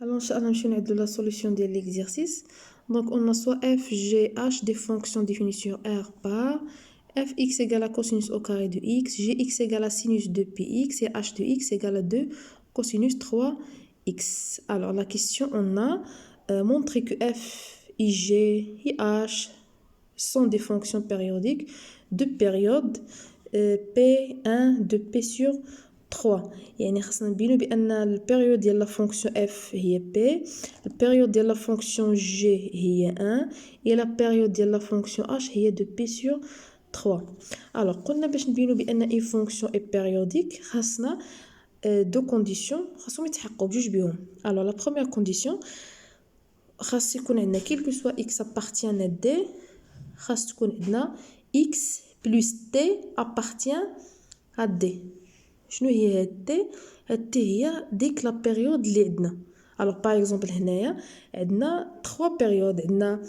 Alors, Inch'Allah, je vais la solution de l'exercice. Donc, on a soit f, g, h des fonctions définies sur R par fx égale à cosinus au carré de x, gx égale à sinus de px et h de x égale à 2 cosinus 3x. Alors, la question, on a montré que f, ig, ih sont des fonctions périodiques de période P1 de P sur 3. يعني خاصنا نبينو بأن البيريود ديال لا فونكسيون f هي P، البيريود ديال لا فونكسيون G هي 1 et la période ديال لا فونكسيون H هي de P sur 3. alors قلنا باش نبينو بأن une fonction est périodique خاصنا deux conditions خاصهم يتحققوا بجوج بيهم. alors la première condition خاص يكون عندنا quel que soit x appartient à D، خاص تكون عندنا x plus t appartient à D. شنو هي هاد t؟ هاد t هي ديك لا بيريود اللي عندنا. alors par exemple هنايا عندنا 3 بيريود. عندنا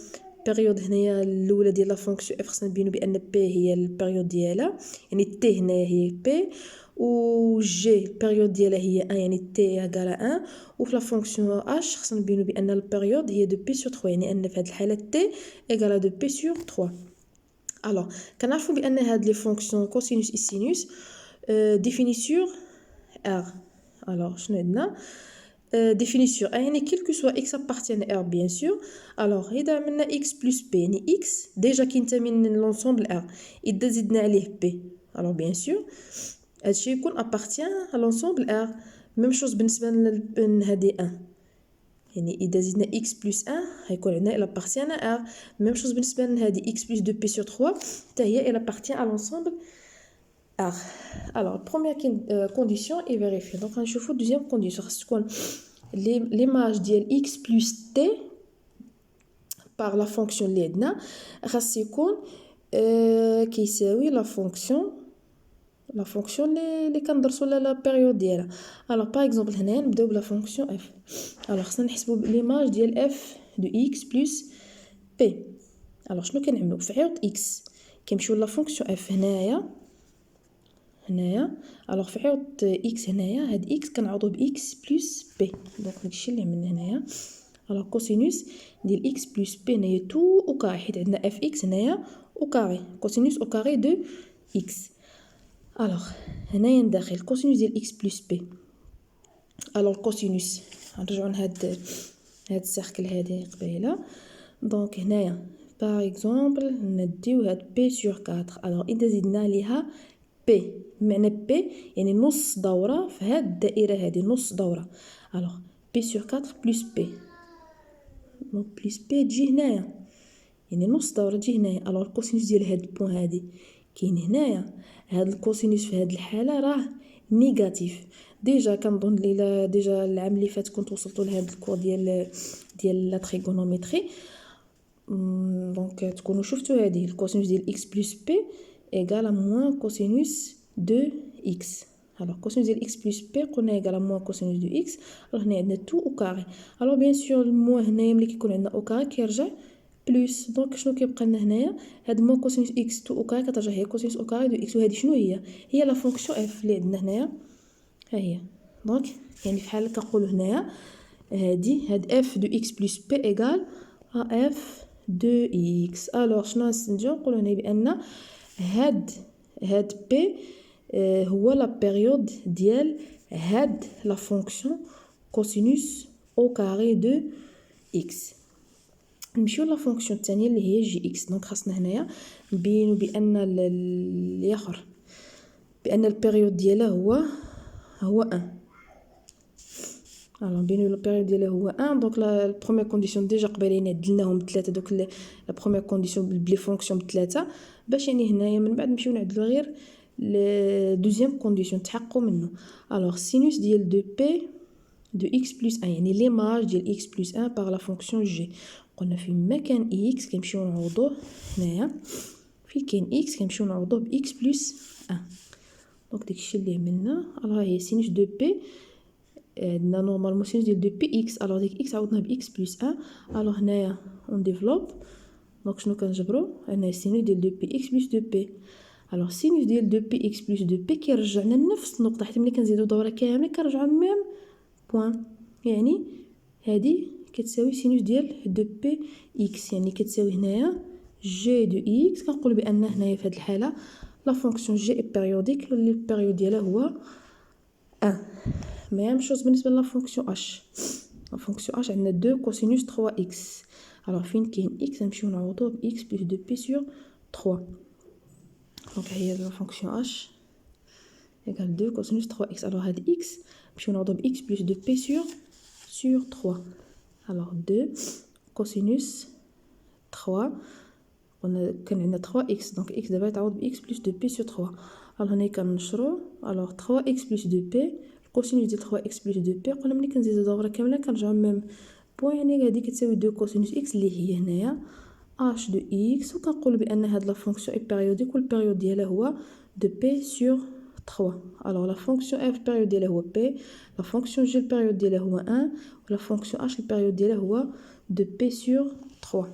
بيريود هنايا الاولى ديال لا فونكسيون f خصنا نبينو بان p هي البيريود ديالها، يعني t هنايا هي p، و g البيريود ديالها هي 1 يعني t ايغال 1، وفي لا فونكسيون h خصنا نبينو بان البيريود هي دو p sur 3، يعني ان في هاد الحاله t ايغال دو p sur 3. alors كنعرفوا بان هاد لي فونكسيون كوسينوس et sinus définis sur R. alors شنو عندنا définis sur R يعني quel que soit x appartient à R bien sûr. alors إذا عملنا x plus p يعني x déjà كينتمي للونسومبل R، إذا زدنا عليه p alors bien sûr هادشي يكون appartient à l'ensemble R. même chose بالنسبة لهادي 1، يعني إذا زدنا x plus 1 هيكون عندنا il appartient à R. même chose بالنسبة لهادي x plus 2p sur 3 حتى هي il appartient à l'ensemble R. alors première condition est vérifiée. donc غنشوفو deuxième condition خاص تكون l'image ديال x plus t par la fonction اللي عندنا خاص يكون كيساوي la fonction اللي كندرسو لا بيريود ديالها. alors par exemple هنايا نبداو بلا فونكسيون f. alors خصنا نحسبو l'image ديال f de x plus p. alors شنو كنعملو في عوض x كنمشيو لا فونكسيون f هنايا alors في عوض x هنايا هاد x كنعوضو ب x plus p. دونك داكشي اللي عملنا هنايا. alors كوسينوس ديال x plus p هنايا تو او كاري حيت عندنا fx هنايا او كاري كوسينوس او كاري دو x. alors هنايا ندخل كوسينوس ديال x plus p. alors كوسينوس نرجعو لهاد السيركل هادي قبيله. دونك هنايا باغ اكزومبل نديو هاد p sur 4. alors اذا زدنا ليها p بمعنى p يعني نص دوره في هاد الدائره هادي نص دوره. alors p sur 4 plus p دونك plus p تجي هنايا يعني نص دوره تجي هنايا. alors الكوسينوس ديال هاد البوين هادي كاين هنايا. هاد الكوسينوس في هاد الحاله راه نيجاتيف. ديجا كنظن ليلا ديجا العام اللي فات كنت وصلتوا لهاد الكور ديال لا تريغونومتري. دونك تكونوا شفتوا هذه الكوسينوس ديال x plus p égale à moins cosinus de x. alors cosinus ديال x plus p قلنا égale à moins cosinus de x. alors هنا عندنا 2 au carré. alors bien sûr الموان هنايا ملي كيكون عندنا au carré كيرجع بلس. دونك شنو كيبقى لنا هنايا هاد moins cosinus x 2 au carré كترجع هي cosinus au carré de x. وهذه شنو هي لا فونكسيون f اللي عندنا هنايا ها هي. دونك يعني فحال كنقولوا هنايا هاد f de x plus p égale à f de x. alors شنو نستنتجو نقولوا هنا بان هاد p هو لا بيريود ديال هاد لا فونكسيون كوسينوس او كاري دو x. نمشيو لا فونكسيون الثانيه اللي هي جي اكس. دونك خاصنا هنايا نبينو بان الاخر بان البيريود ديالها هو 1. alors نبينو لا بيريود ديالها هو 1. دونك لا بروميير كونديسيون ديجا قبيلين عدلناهم بثلاثه. دوك لا بروميير كونديسيون بلي فونكسيون بثلاثه باش يعني هنايا من بعد نمشيو نعدلو غير دوزيام كونديسيون تحققوا منه. alors sinus ديال دو بي de x plus 1 يعني ليماج ديال x plus 1 par la fonction g. قلنا في مكان x كنمشيو نعوضوه هنايا فين كاين x كنمشيو نعوضوه ب x plus 1. دونك داكشي اللي عملنا. alors هي sinus دو بي عندنا نورمالمون sinus ديال دو بي x. alors ديك x عوضناها ب x plus 1. alors هنايا اون ديفلوب. دونك شنو كنجبرو عندنا sinus ديال دو بي x plus دو بي. alors sinus ديال دو بي x plus دو بي كيرجعنا لنفس النقطه حيت ملي كنزيدو دوره كامله كنرجعو للميم بوين. يعني هذه كتساوي سينوس ديال دو بي اكس، يعني كتساوي هنايا جي دو اكس. كنقول بان هنايا في هذه الحاله لا فونكسيون جي اي بيريوديك، اللي البيريود ديالها هو 1. ميم شوز بالنسبه لا فونكسيون اش. لا فونكسيون اش عندنا 2 كوسينوس 3 اكس. الوغ فين كاين اكس نمشيو نعوضوه ب اكس بلس 2 بي سور 3. دونك هي لا فونكسيون اش égal 2 cosinus 3x. Alors, هاد x, puis on a donc x plus 2p sur 3. Alors, 2 cosinus 3. On a 3x, donc x devait être x plus 2p sur 3. Alors, on a كنشرو. Alors, 3x plus 2p. Le cosinus de 3x plus 2p. قلنا ملي كنزيدو الدورة كاملة كنرجعو ميم بوين، يعني هادي كتساوي 2 cosinus x اللي هي هنايا h de x. وكنقولو بأن هاد لا فونكسيون اي بيريوديك والبيريود ديالها هو 2p sur 3. Alors la fonction f période ديالها هو p, la fonction g période ديالها هو 1, و la fonction h période ديالها هو 2p sur 3.